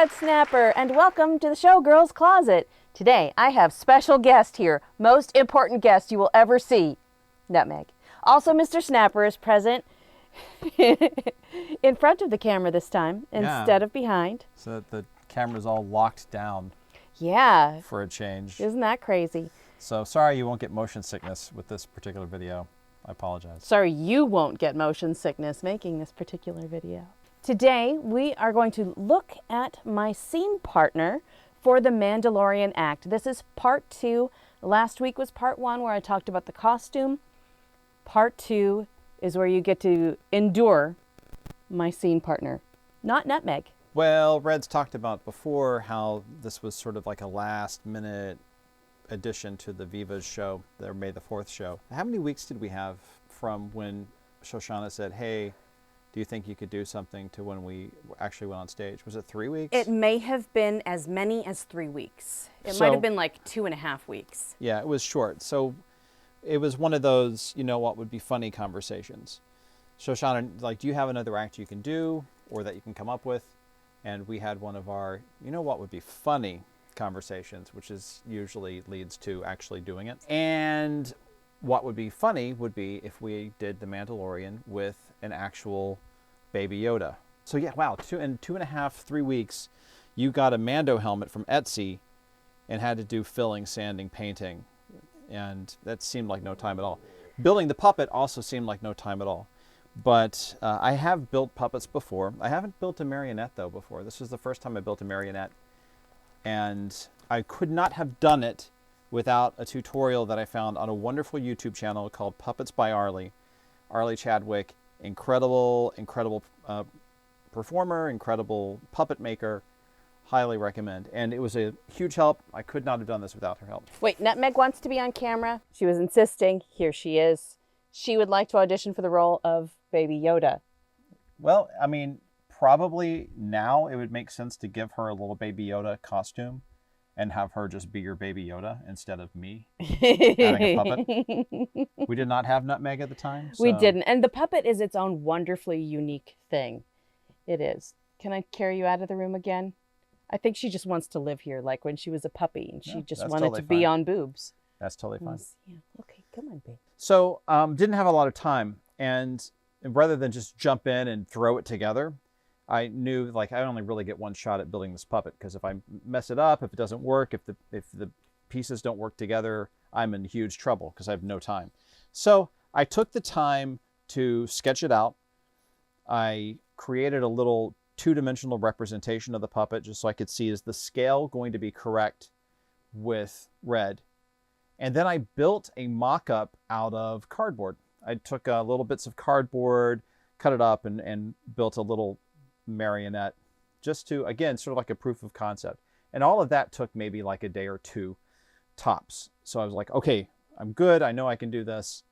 Red Snapper, and welcome to the Showgirl's Closet. Today, I have special guest here, most important guest you will ever see, Nutmeg. Also, Mr. Snapper is present in front of the camera this time instead of behind. So that the camera's all locked down. Yeah. For a change. Isn't that crazy? So sorry you won't get motion sickness with this particular video. I apologize. Sorry you won't get motion sickness making this particular video. Today, we are going to look at my scene partner for the Mandalorian act. This is part 2. Last week was part 1 where I talked about the costume. Part 2 is where you get to endure my scene partner, not Nutmeg. Well, Red's talked about before how this was sort of like a last minute addition to the Viva's show, their May the 4th show. How many weeks did we have from when Shoshana said, hey, do you think you could do something, to when we actually went on stage? Was it 3 weeks? It may have been as many as 3 weeks. It might have been like 2.5 weeks. Yeah, it was short. So it was one of those, you know what would be funny conversations. Shoshana, like, do you have another act you can do or that you can come up with? And we had one of our, you know what would be funny conversations, which is usually leads to actually doing it. And what would be funny would be if we did the Mandalorian with an actual Baby Yoda. So yeah, wow, in 2.5, 3 weeks, you got a Mando helmet from Etsy and had to do filling, sanding, painting. And that seemed like no time at all. Building the puppet also seemed like no time at all. But I have built puppets before. I haven't built a marionette though before. This was the first time I built a marionette. And I could not have done it without a tutorial that I found on a wonderful YouTube channel called Puppets by Arlee. Arlee Chadwick, incredible performer, incredible puppet maker. Highly recommend. And it was a huge help. I could not have done this without her help. Wait, Nutmeg wants to be on camera. She was insisting. Here she is. She would like to audition for the role of Baby Yoda. Well, I mean, probably now it would make sense to give her a little Baby Yoda costume and have her just be your Baby Yoda instead of me having a puppet. We did not have Nutmeg at the time. So. We didn't. And the puppet is its own wonderfully unique thing. It is. Can I carry you out of the room again? I think she just wants to live here, like when she was a puppy and she just wanted to be on boobs. That's totally fine. Yeah. Okay, come on, babe. So didn't have a lot of time. And rather than just jump in and throw it together, I knew, like, I only really get one shot at building this puppet, because if I mess it up, if it doesn't work, if the pieces don't work together, I'm in huge trouble because I have no time. So I took the time to sketch it out. I created a little two-dimensional representation of the puppet just so I could see, is the scale going to be correct with Red? And then I built a mock-up out of cardboard. I took little bits of cardboard, cut it up, and built a little marionette, just to, again, sort of like a proof of concept. And all of that took maybe like a day or two tops. So I was like, okay, I'm good. I know I can do this.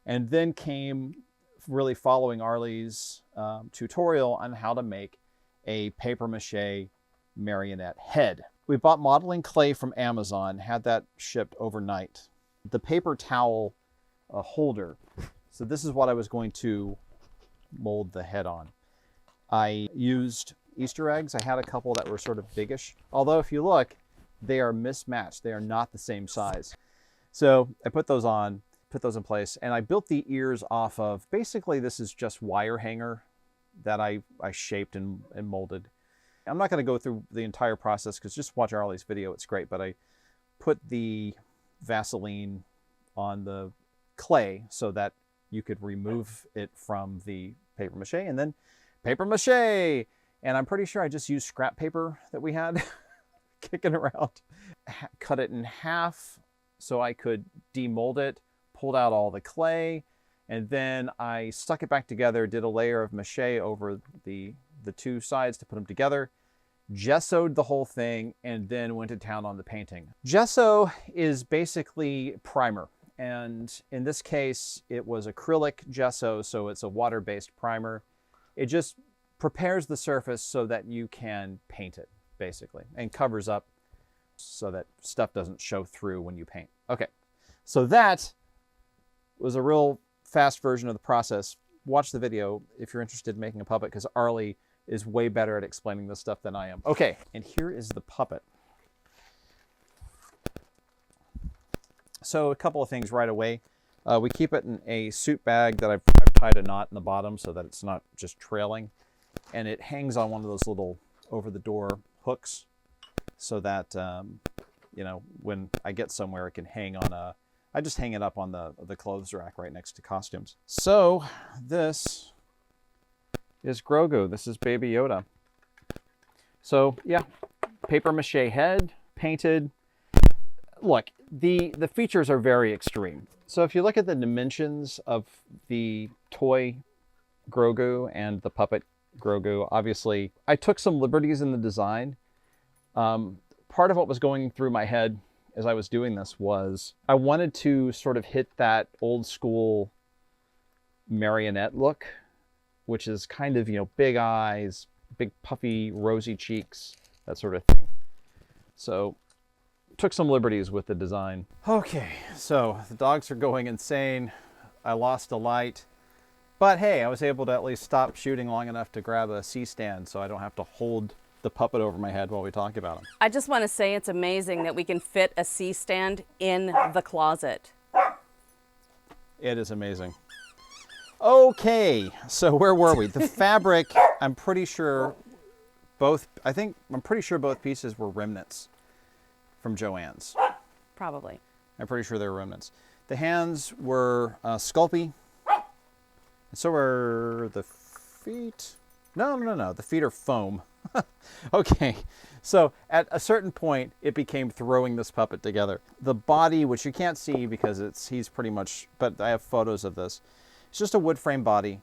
And then came really following Arlee's tutorial on how to make a paper mache marionette head. We bought modeling clay from Amazon, had that shipped overnight. The paper towel holder. So this is what I was going to mold the head on. I used Easter eggs. I had a couple that were sort of biggish. Although if you look, they are mismatched. They are not the same size. So I put those on, put those in place, and I built the ears off of, basically this is just wire hanger that I shaped and molded. I'm not going to go through the entire process because just watch Arlee's video. It's great. But I put the Vaseline on the clay so that you could remove it from the paper mache, and then paper mache. And I'm pretty sure I just used scrap paper that we had kicking around. Cut it in half so I could demold it, pulled out all the clay, and then I stuck it back together, did a layer of mache over the two sides to put them together, gessoed the whole thing, and then went to town on the painting. Gesso is basically primer. And in this case, it was acrylic gesso, so it's a water-based primer. It just prepares the surface so that you can paint it, basically, and covers up so that stuff doesn't show through when you paint. Okay, so that was a real fast version of the process. Watch the video if you're interested in making a puppet, because Arlee is way better at explaining this stuff than I am. Okay, and here is the puppet. So a couple of things right away. We keep it in a suit bag that I've tied a knot in the bottom so that it's not just trailing. And it hangs on one of those little over-the-door hooks so that, you know, when I get somewhere, it can hang on a... I just hang it up on the clothes rack right next to costumes. So this is Grogu. This is Baby Yoda. So yeah, paper mache head, painted. Look, the features are very extreme. So if you look at the dimensions of the toy Grogu and the puppet Grogu, obviously I took some liberties in the design. Part of what was going through my head as I was doing this was I wanted to sort of hit that old school Marionette look, which is kind of, you know, big eyes, big puffy rosy cheeks, that sort of thing. So took some liberties with the design. Okay, so the dogs are going insane. I lost a light, but hey, I was able to at least stop shooting long enough to grab a C-stand so I don't have to hold the puppet over my head while we talk about him. I just want to say it's amazing that we can fit a C-stand in the closet. It is amazing. Okay, so where were we? The fabric, I'm pretty sure both pieces were remnants from Joann's. Probably. I'm pretty sure they were remnants. The hands were Sculpting, and so were the feet. No, the feet are foam. Okay, so at a certain point, it became throwing this puppet together. The body, which you can't see because he's pretty much, but I have photos of this. It's just a wood frame body.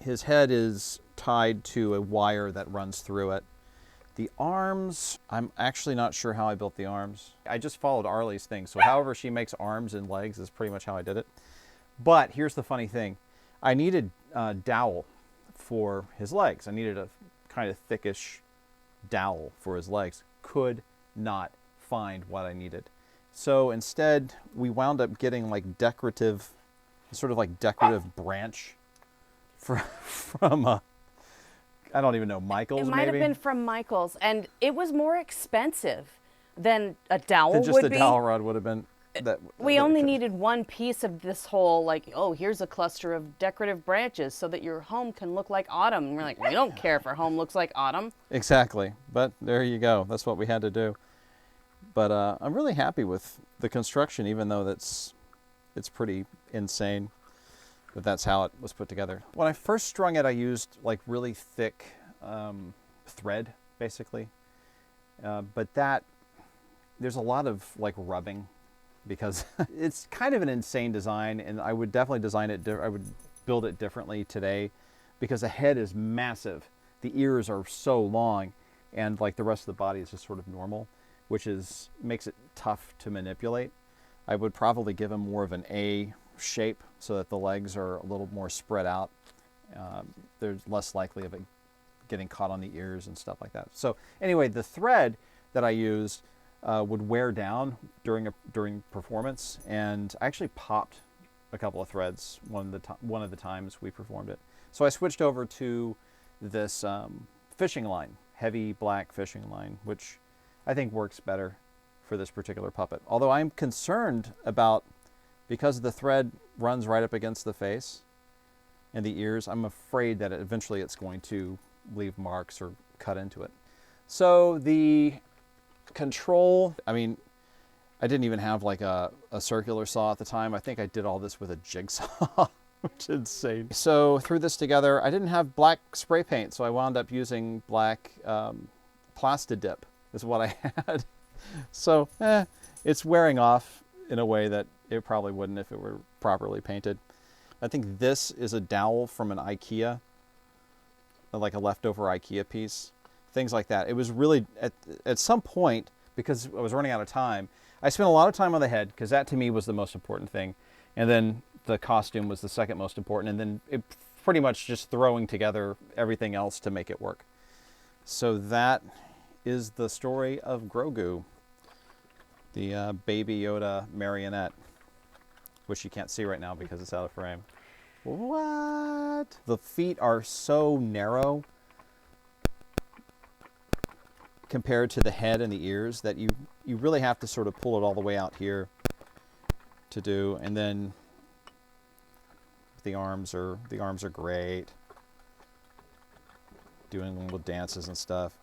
His head is tied to a wire that runs through it. The arms, I'm actually not sure how I built the arms. I just followed Arlee's thing, so however she makes arms and legs is pretty much how I did it. But here's the funny thing. I needed a dowel for his legs. I needed a kind of thickish dowel for his legs. Could not find what I needed. So instead, we wound up getting like decorative branch from I don't even know, Michael's maybe? It might have been from Michael's, and it was more expensive than a dowel would be. Just the dowel rod would have been. We only needed one piece of this whole, like, oh, here's a cluster of decorative branches so that your home can look like autumn. And we're like, we don't care if our home looks like autumn. Exactly, but there you go. That's what we had to do. But I'm really happy with the construction, even though it's pretty insane. But that's how it was put together. When I first strung it, I used like really thick thread, basically. But there's a lot of like rubbing because it's kind of an insane design, and I would definitely design it. I would build it differently today because the head is massive, the ears are so long, and like the rest of the body is just sort of normal, which makes it tough to manipulate. I would probably give him more of an A shape so that the legs are a little more spread out. They're less likely of it getting caught on the ears and stuff like that. So anyway, the thread that I used would wear down during performance, and I actually popped a couple of threads one of the times we performed it. So I switched over to this fishing line, heavy black fishing line, which I think works better for this particular puppet. Although I'm concerned about, because the thread runs right up against the face and the ears, I'm afraid that eventually it's going to leave marks or cut into it. So the control, I mean, I didn't even have like a circular saw at the time. I think I did all this with a jigsaw, which is insane. So threw this together. I didn't have black spray paint, so I wound up using black Plastidip is what I had. So it's wearing off in a way that it probably wouldn't if it were properly painted. I think this is a dowel from an IKEA, like a leftover IKEA piece, things like that. It was really, at some point, because I was running out of time, I spent a lot of time on the head, because that to me was the most important thing. And then the costume was the second most important, and then it pretty much just throwing together everything else to make it work. So that is the story of Grogu, the Baby Yoda marionette, which you can't see right now because it's out of frame. what? The feet are so narrow compared to the head and the ears that you really have to sort of pull it all the way out here to do. And then the arms are great, doing little dances and stuff.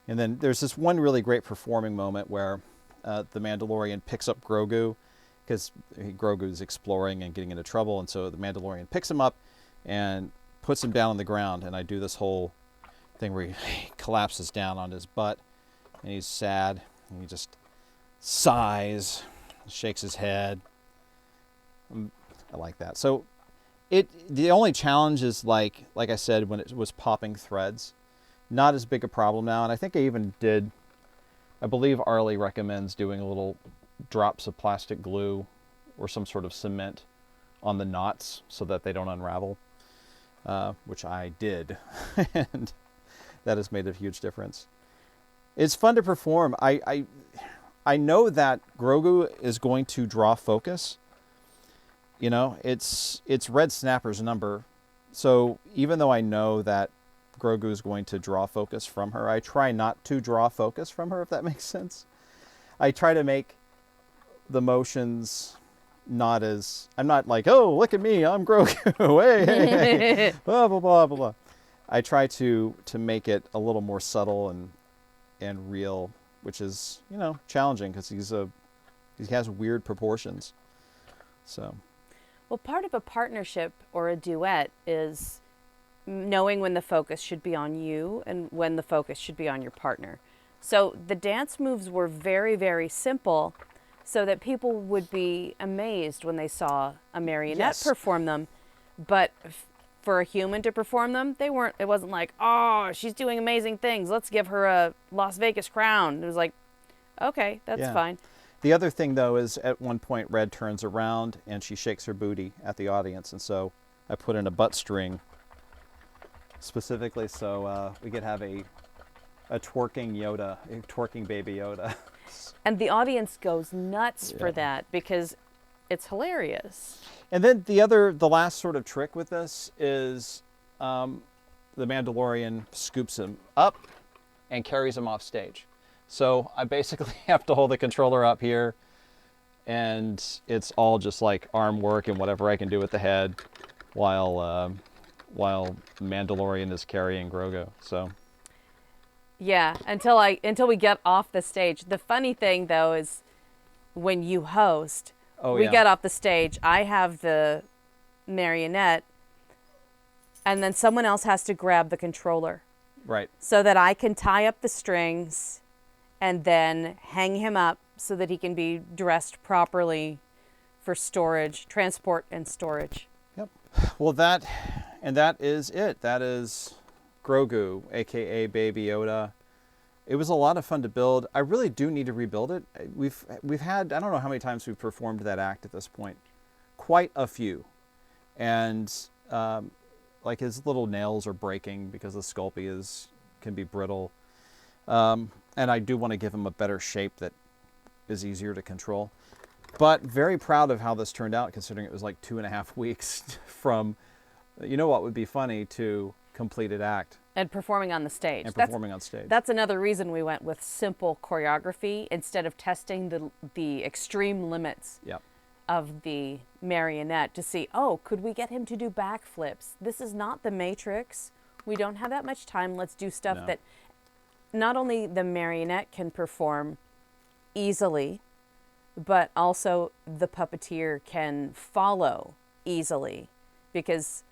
And then there's this one really great performing moment where the Mandalorian picks up Grogu, because Grogu's exploring and getting into trouble, and so the Mandalorian picks him up and puts him down on the ground, and I do this whole thing where he collapses down on his butt, and he's sad, and he just sighs, shakes his head. I like that. So the only challenge is, like I said, when it was popping threads. Not as big a problem now, and I think I believe Arlee recommends doing a little drops of plastic glue or some sort of cement on the knots so that they don't unravel, which I did, and that has made a huge difference. It's fun to perform. I know that Grogu is going to draw focus. You know, it's Red Snapper's number, so even though I know that Grogu is going to draw focus from her, I try not to draw focus from her, if that makes sense. I try to make the motions not as, I'm not like, oh, look at me, I'm Grogu, hey, blah, blah, blah, blah, blah. I try to make it a little more subtle and real, which is, you know, challenging because he has weird proportions. So. Well, part of a partnership or a duet is knowing when the focus should be on you and when the focus should be on your partner. So the dance moves were very, very simple so that people would be amazed when they saw a marionette perform them. But for a human to perform them, it wasn't like, oh, she's doing amazing things, let's give her a Las Vegas crown. It was like, okay, that's fine. The other thing, though, is at one point Red turns around and she shakes her booty at the audience, and so I put in a butt string specifically so we could have a twerking Yoda, a twerking Baby Yoda. And the audience goes nuts for that because it's hilarious. And then the last sort of trick with this is the Mandalorian scoops him up and carries him off stage. So I basically have to hold the controller up here, and it's all just like arm work and whatever I can do with the head while Mandalorian is carrying Grogu. So yeah, until we get off the stage. The funny thing though is when you host, we get off the stage, I have the marionette, and then someone else has to grab the controller. Right. So that I can tie up the strings and then hang him up so that he can be dressed properly for storage, transport and storage. Yep. Well, that is it. That is Grogu, aka Baby Yoda. It was a lot of fun to build. I really do need to rebuild it. We've had, I don't know how many times we've performed that act at this point. Quite a few. And like his little nails are breaking because the Sculpey can be brittle. And I do want to give him a better shape that is easier to control. But very proud of how this turned out, considering it was like 2.5 weeks from, you know what would be funny, to completed act. And performing on the stage. On stage. That's another reason we went with simple choreography instead of testing the extreme limits of the marionette to see, oh, could we get him to do backflips? This is not the Matrix. We don't have that much time. Let's do stuff that not only the marionette can perform easily, but also the puppeteer can follow easily, because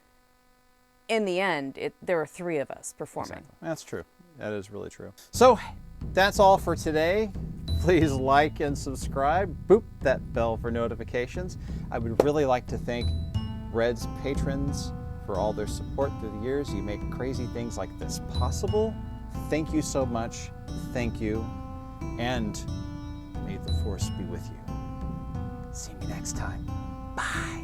in the end, there are 3 of us performing. Exactly. That's true. That is really true. So that's all for today. Please like and subscribe. Boop that bell for notifications. I would really like to thank Red's patrons for all their support through the years. You make crazy things like this possible. Thank you so much. Thank you. And may the force be with you. See me next time. Bye.